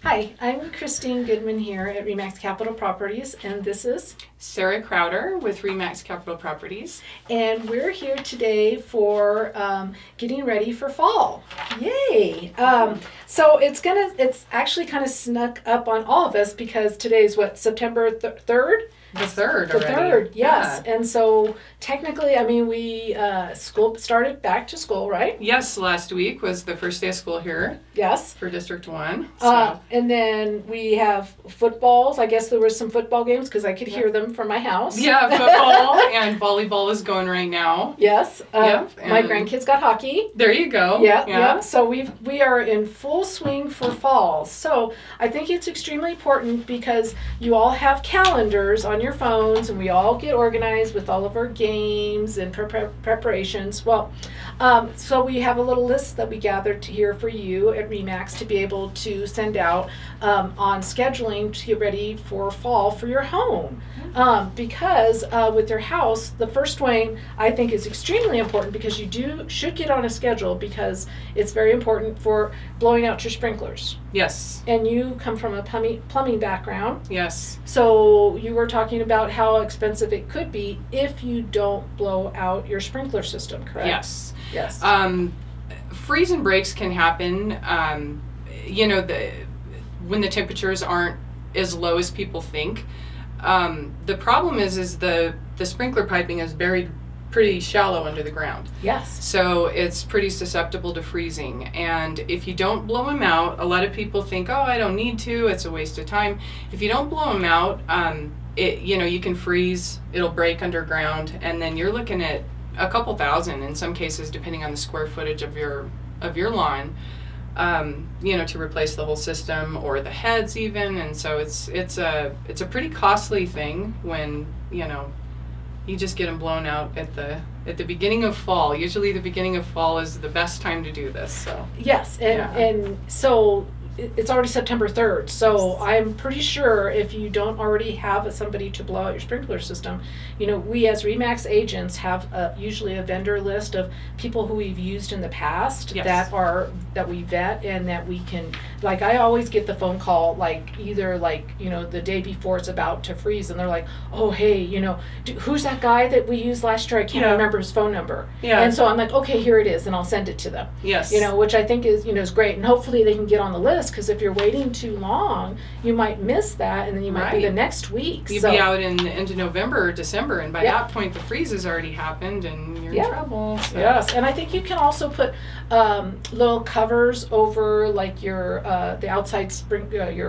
Hi, I'm Christine Goodman here at REMAX Capitol Properties, and this is Sarah Crowder with REMAX Capitol Properties. and we're here today for getting ready for fall. Yay! So it's actually kind of snuck up on all of us because today's what, September 3rd? The third The already. third, yes. Yeah. And so technically, I mean, we school started back to school, right? Yes, last week was the first day of school here Yes. for District 1. So. And then we have footballs. I guess there were some football games because I could hear them from my house. Yeah, football and volleyball is going right now. Yes. Yep, My and- grandkids got hockey. There you go. Yeah. So we are in full swing for fall. So I think it's extremely important because you all have calendars on your phones, and we all get organized with all of our games and preparations. Well, so we have a little list that we gathered here for you at REMAX to be able to send out on scheduling to get ready for fall for your home. Because with your house, the first one I think is extremely important because you should get on a schedule because it's very important for blowing out your sprinklers. Yes. And you come from a plumbing background, Yes. so you were talking about how expensive it could be if you don't blow out your sprinkler system, correct? Yes. Yes. Freeze and breaks can happen. When the temperatures aren't as low as people think. The problem is the sprinkler piping is buried pretty shallow under the ground. Yes. So it's pretty susceptible to freezing. And if you don't blow them out, a lot of people think, oh, I don't need to, it's a waste of time. If you don't blow them out, you can freeze, it'll break underground, and then you're looking at a couple thousand in some cases, depending on the square footage of your lawn, to replace the whole system or the heads even. And so it's a pretty costly thing when, you just get them blown out at the beginning of fall. Usually the beginning of fall is the best time to do this. So Yes, and so it's already September 3rd, so I'm pretty sure if you don't already have somebody to blow out your sprinkler system, we as REMAX agents have usually a vendor list of people who we've used in the past. Yes. that we vet and that we can, like, I always get the phone call either the day before it's about to freeze, and they're like, oh hey, who's that guy that we used last year? I can't remember his phone number. Yeah. And so I'm like, okay, here it is, and I'll send it to them. Yes. Which I think is great, and hopefully they can get on the list, because if you're waiting too long, you might miss that, and then you might be the next week. You'd be out in the end of November or December, and by that point the freeze has already happened, and you're in trouble. So. Yes, and I think you can also put little covers over your the outside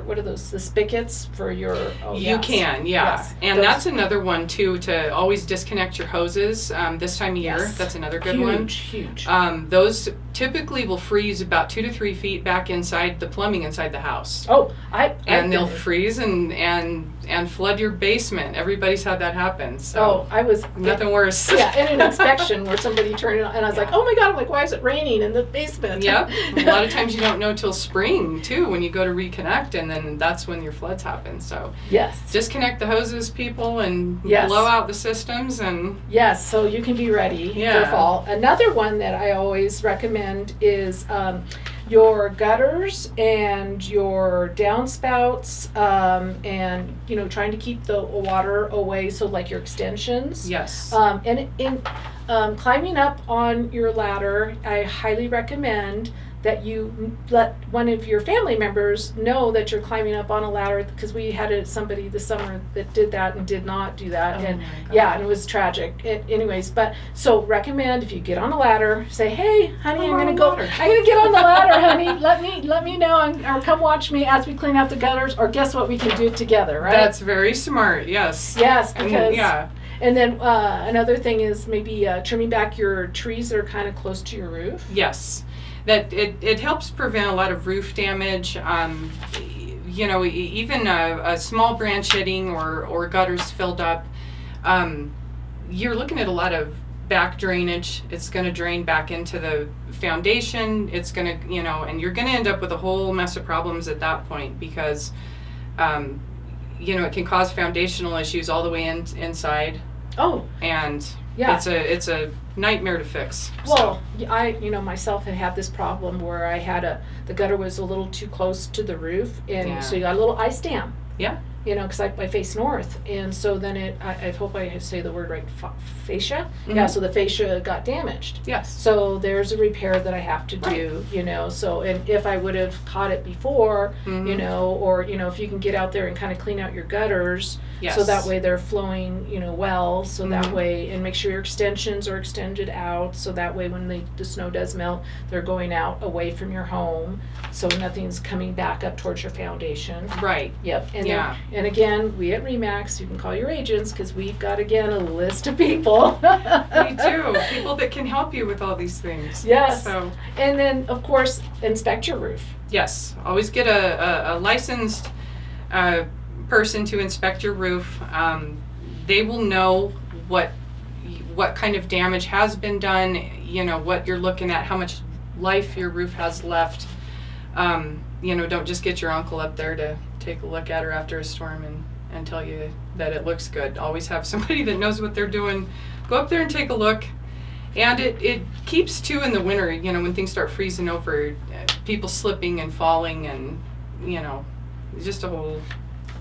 what are those, the spigots for your. You can, yeah. Yes. And that's another one too, to always disconnect your hoses this time of year. Yes. That's another good one. Huge. Those typically will freeze about 2 to 3 feet back inside the plumbing inside the house. Oh, and they'll freeze and flood your basement. Everybody's had that happen. So I was nothing worse. Yeah, in an inspection where somebody turned it on, and I was like, oh my god, I'm like, why is it raining in the basement? Yep. A lot of times you don't know till spring too when you go to reconnect, and then that's when your floods happen. So yes, disconnect the hoses, people, and blow out the systems. And yes, so you can be ready for fall. Another one that I always recommend is your gutters and your downspouts, and trying to keep the water away, so like your extensions. Yes. And in climbing up on your ladder, I highly recommend that you let one of your family members know that you're climbing up on a ladder, because we had somebody this summer that did that and did not do that. And it was tragic. Anyways, but so recommend, if you get on a ladder, say, hey honey, I'm gonna get on the ladder, honey, let me know, or come watch me as we clean out the gutters, or guess what, we can do it together, right? That's very smart. Yes, because and then another thing is maybe trimming back your trees that are kind of close to your roof. Yes. That it helps prevent a lot of roof damage. Even a small branch hitting or gutters filled up, you're looking at a lot of back drainage. It's going to drain back into the foundation. It's going to, and you're going to end up with a whole mess of problems at that point, because, it can cause foundational issues all the way inside. Oh. And Yeah. It's a nightmare to fix. Well, I myself had this problem where I had the gutter was a little too close to the roof, and so you got a little ice dam. Yeah. Because I face north, and so then I hope I say the word right, fascia. Mm-hmm. Yeah, so the fascia got damaged. Yes. So there's a repair that I have to do. So and if I would have caught it before, or if you can get out there and kind of clean out your gutters, so that way they're flowing, well, so that way, and make sure your extensions are extended out, so that way when the snow does melt, they're going out away from your home, so nothing's coming back up towards your foundation. Right. Yep. And and again, we at REMAX, you can call your agents because we've got, again, a list of people. We do. People that can help you with all these things. Yes. So. And then, of course, inspect your roof. Yes. Always get a licensed person to inspect your roof. They will know what kind of damage has been done, what you're looking at, how much life your roof has left. Don't just get your uncle up there to take a look at her after a storm and tell you that it looks good. Always have somebody that knows what they're doing. Go up there and take a look. And it keeps too in the winter, when things start freezing over, people slipping and falling and, just a whole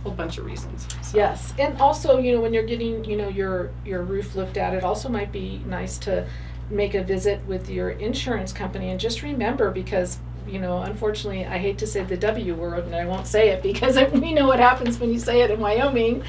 bunch of reasons. So. Yes. And also, when you're getting, your roof looked at, it also might be nice to make a visit with your insurance company, and just remember, because unfortunately, I hate to say the W word, and I won't say it because we know what happens when you say it in Wyoming.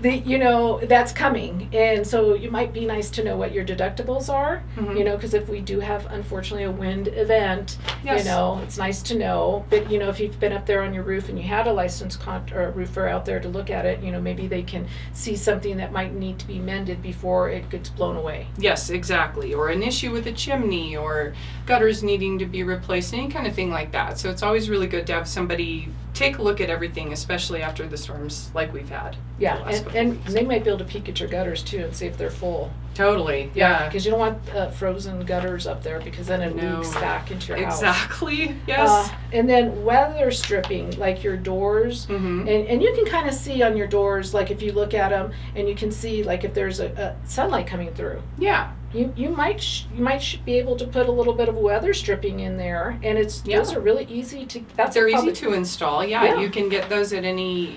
That's coming, and so it might be nice to know what your deductibles are. Because if we do have, unfortunately, a wind event, it's nice to know. But if you've been up there on your roof and you had a licensed roofer out there to look at it, maybe they can see something that might need to be mended before it gets blown away. Yes, exactly. Or an issue with a chimney, or gutters needing to be replaced. Any kind of thing like that. So it's always really good to have somebody take a look at everything, especially after the storms like we've had. Yeah, and they might be able to peek at your gutters too and see if they're full. Totally, yeah. Because you don't want frozen gutters up there, because then it leaks back into your house. Exactly, yes. And then weather stripping, like your doors, and you can kind of see on your doors, like if you look at them, and you can see like if there's a sunlight coming through. Yeah. You might be able to put a little bit of weather stripping in there, and those are really easy to. They're easy to install. Yeah, you can get those at any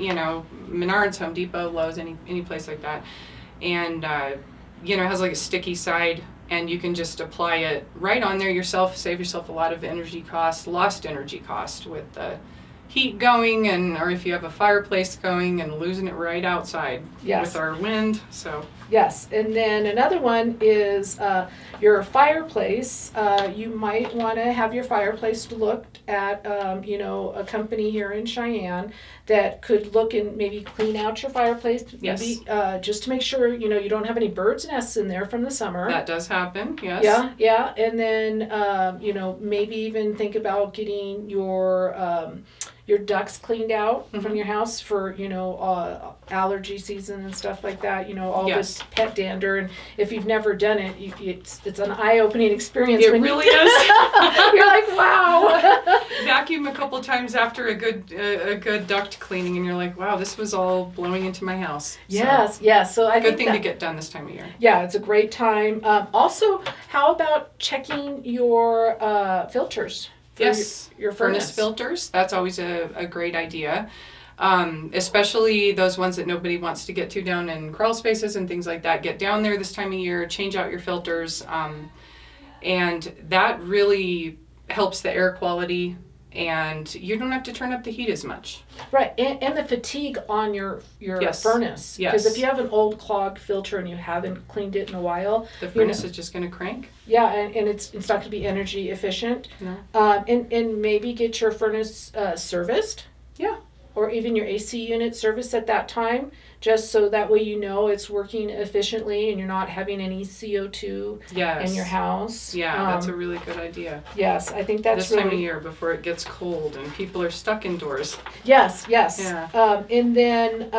Menards, Home Depot, Lowe's, any place like that, and it has like a sticky side, and you can just apply it right on there yourself. Save yourself a lot of lost energy cost with the heat going, or if you have a fireplace going and losing it right outside with our wind. So. Yes, and then another one is your fireplace. You might want to have your fireplace looked at, a company here in Cheyenne that could look and maybe clean out your fireplace. Yes. Maybe just to make sure, you don't have any bird's nests in there from the summer. That does happen, yes. Yeah, and then, maybe even think about getting your ducts cleaned out from your house for, allergy season and stuff like that, this pet dander. And if you've never done it, it's an eye-opening experience. It really is. You're like, wow. Vacuum a couple times after a good duct cleaning, and you're like, wow, this was all blowing into my house. Yes. So I think to get done this time of year. Yeah, it's a great time. Also, how about checking your filters? Yes, your furnace filters. That's always a great idea. Especially those ones that nobody wants to get to down in crawl spaces and things like that. Get down there this time of year, change out your filters, and that really helps the air quality, and you don't have to turn up the heat as much. Right, and the fatigue on your furnace. Yes. Because if you have an old clogged filter and you haven't cleaned it in a while, the furnace is just going to crank. Yeah, and it's not going to be energy efficient. No. And maybe get your furnace serviced. Yeah. Or even your AC unit serviced at that time, just so that way it's working efficiently and you're not having any CO2 in your house. Yeah, that's a really good idea. Yes, I think that's this time of year before it gets cold and people are stuck indoors. Yes. Yeah. And then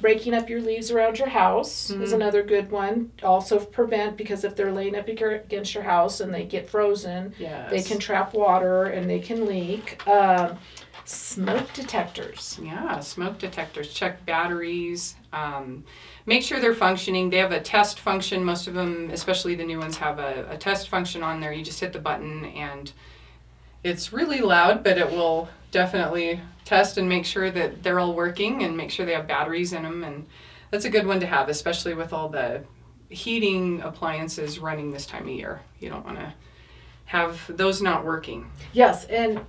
breaking up your leaves around your house is another good one. Also prevent, because if they're laying up against your house and they get frozen, they can trap water and they can leak. Smoke detectors. Yeah, smoke detectors. Check batteries. Make sure they're functioning. They have a test function. Most of them, especially the new ones, have a test function on there. You just hit the button and it's really loud, but it will definitely test and make sure that they're all working and make sure they have batteries in them. And that's a good one to have, especially with all the heating appliances running this time of year. You don't want to have those not working. Yes, and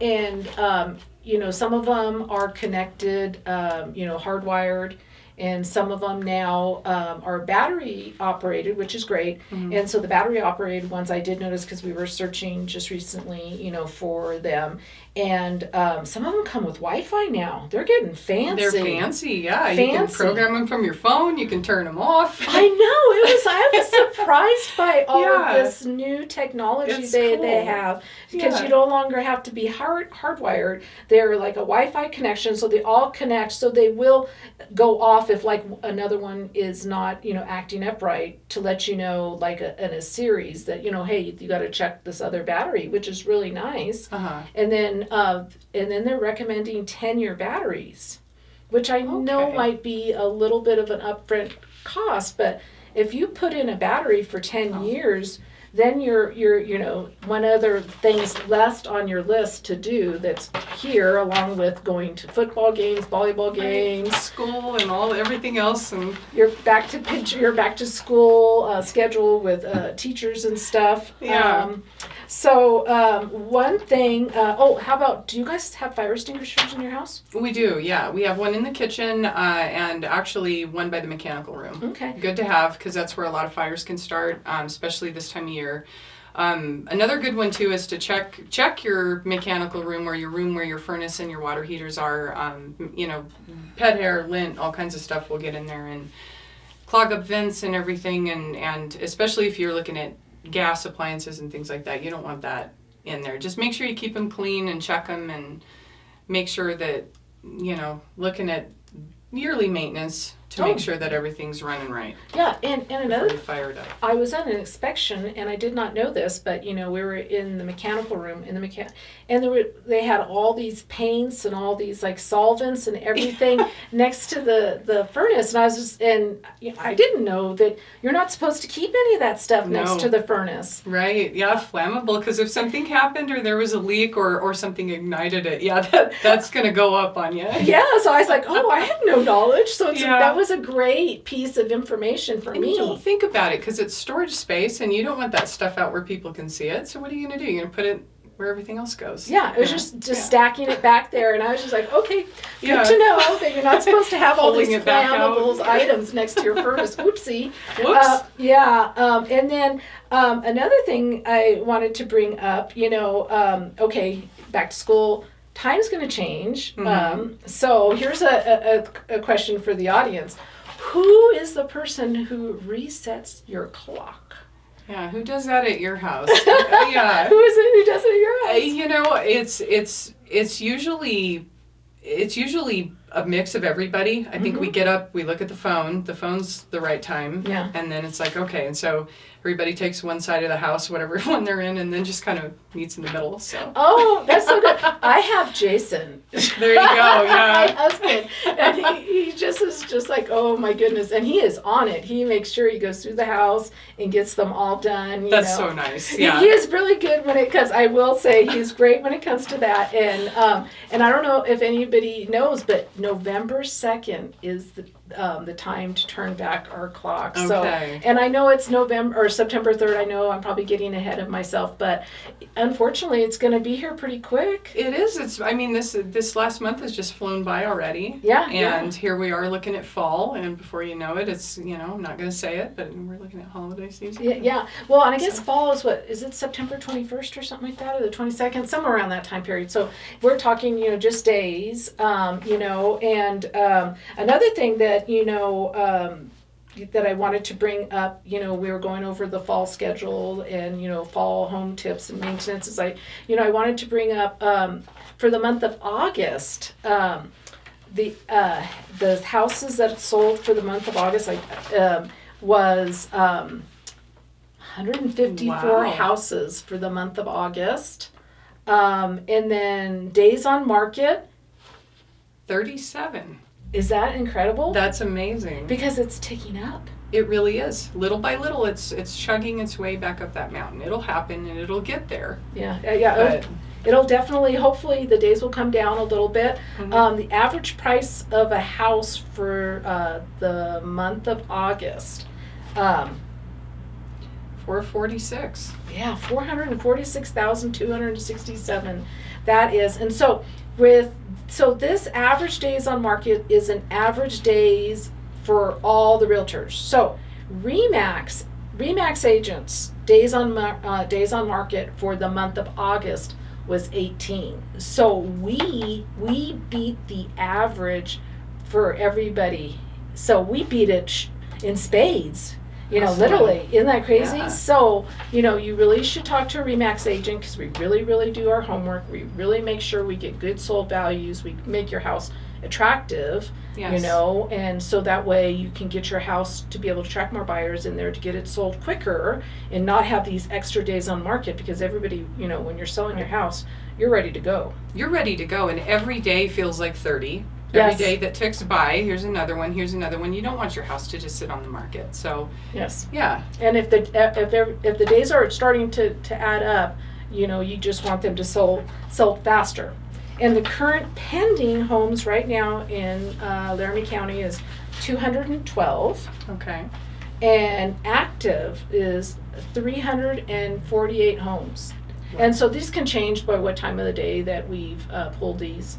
some of them are connected, hardwired, and some of them now are battery operated, which is great. Mm-hmm. And so the battery operated ones I did notice because we were searching just recently, for them. And some of them come with Wi-Fi now. They're getting fancy. They're fancy, yeah. Fancy. You can program them from your phone. You can turn them off. I know. I was surprised by all of this new technology they have, because you no longer have to be hardwired. They're like a Wi-Fi connection, so they all connect. So they will go off if like another one is not, acting upright, to let you know, like in a series that, hey, you got to check this other battery, which is really nice. Uh-huh. And then they're recommending 10-year batteries, which I know might be a little bit of an upfront cost, but if you put in a battery for 10 years, then you're one other thing's left on your list to do that's here, along with going to football games, volleyball games, school, and everything else, and you're back to school schedule with teachers and stuff. Yeah. So one thing, how about, do you guys have fire extinguishers in your house? We do, yeah. We have one in the kitchen and actually one by the mechanical room. Okay. Good to have, because that's where a lot of fires can start, especially this time of year. Another good one too is to check your mechanical room, or your room where your furnace and your water heaters are. Pet hair, lint, all kinds of stuff will get in there and clog up vents and everything, and especially if you're looking at gas appliances and things like that, you don't want that in there. Just make sure you keep them clean and check them, and make sure that, looking at yearly maintenance to make sure that everything's running right. Yeah, and another, fired up. I was on an inspection, and I did not know this, but we were in the mechanical room, and they had all these paints and all these like solvents and everything next to the furnace, and I was just, I didn't know that you're not supposed to keep any of that stuff next to the furnace. Right, yeah, flammable, because if something happened or there was a leak or something ignited it, that's going to go up on you. Yeah, so I was like, I had no knowledge, so that was a great piece of information for me. You don't think about it, because it's storage space, and you don't want that stuff out where people can see it, so what are you going to do? You're going to put it where everything else goes. Yeah, it was just stacking it back there, and I was just like, okay, good to know that you're not supposed to have all these flammable items next to your furnace. Oopsie. Whoops. And then another thing I wanted to bring up, back to school, time's going to change. Mm-hmm. So here's a question for the audience. Who is the person who resets your clock? Yeah, who does that at your house? Yeah. Who is it who does it at your house? It's usually a mix of everybody. I think we get up, we look at the phone. The phone's the right time. Yeah. And then it's like, okay, and so everybody takes one side of the house, whatever one they're in, and then just kind of meets in the middle. So. Oh, that's so good. I have Jason. There you go. Yeah. My husband, and he just is just like, oh my goodness, and he is on it. He makes sure he goes through the house and gets them all done. That's so nice. Yeah. He is really good when it comes. I will say he's great when it comes to that. And I don't know if anybody knows, but November 2nd is the time to turn back our clock. Okay. So, and I know it's September 3rd. I know I'm probably getting ahead of myself, but unfortunately, it's going to be here pretty quick. It is. This last month has just flown by already. Yeah. And here we are looking at fall, and before you know it, it's, I'm not going to say it, but we're looking at holiday season. Yeah. Well, and I guess fall is it September 21st or something like that, or the 22nd, somewhere around that time period. So we're talking, just days, and another thing that, that I wanted to bring up, we were going over the fall schedule and, fall home tips and maintenance. Is I wanted to bring up, for the month of August, the houses that sold for the month of August, was 154 houses for the month of August. And then days on market, 37. Is that incredible? That's amazing. Because it's ticking up. It really is. Little by little, it's chugging its way back up that mountain. It'll happen and it'll get there. Yeah. But, It'll definitely, hopefully the days will come down a little bit. The average price of a house for the month of August, 446. yeah, 446,267. That is, and so this average days on market is an average days for all the realtors. So REMAX agents days on market for the month of August was 18. So we beat the average for everybody. So we beat it in spades. Literally. Isn't that crazy? Yeah. So, you really should talk to a REMAX agent because we really, really do our homework. We really make sure we get good sold values. We make your house attractive, Yes. and so that way you can get your house to be able to attract more buyers in there to get it sold quicker and not have these extra days on market because everybody, when you're selling your house, you're ready to go. You're ready to go, and every day feels like 30. Yes. Every day that ticks by, here's another one, here's another one. You don't want your house to just sit on the market. So, Yes. yeah. And if the days are starting to add up, you just want them to sell faster. And the current pending homes right now in Laramie County is 212, Okay. and active is 348 homes. And so these can change by what time of the day that we've pulled these.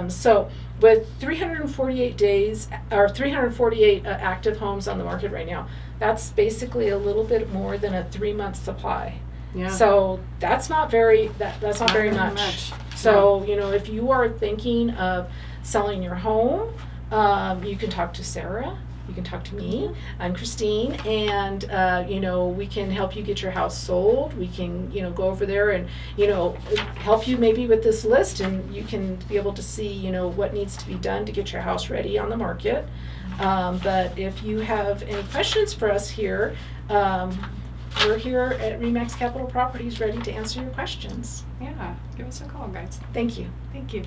So with 348 days or 348 active homes on the market right now, that's basically a little bit more than a 3-month supply. Yeah. So that's not very that's not very much. So if you are thinking of selling your home, you can talk to Sarah. You can talk to me. I'm Christine, and we can help you get your house sold. We can go over there and help you maybe with this list, and you can be able to see what needs to be done to get your house ready on the market. But if you have any questions for us here, we're here at REMAX Capitol Properties ready to answer your questions. Yeah. Give us a call, guys. Thank you. Thank you.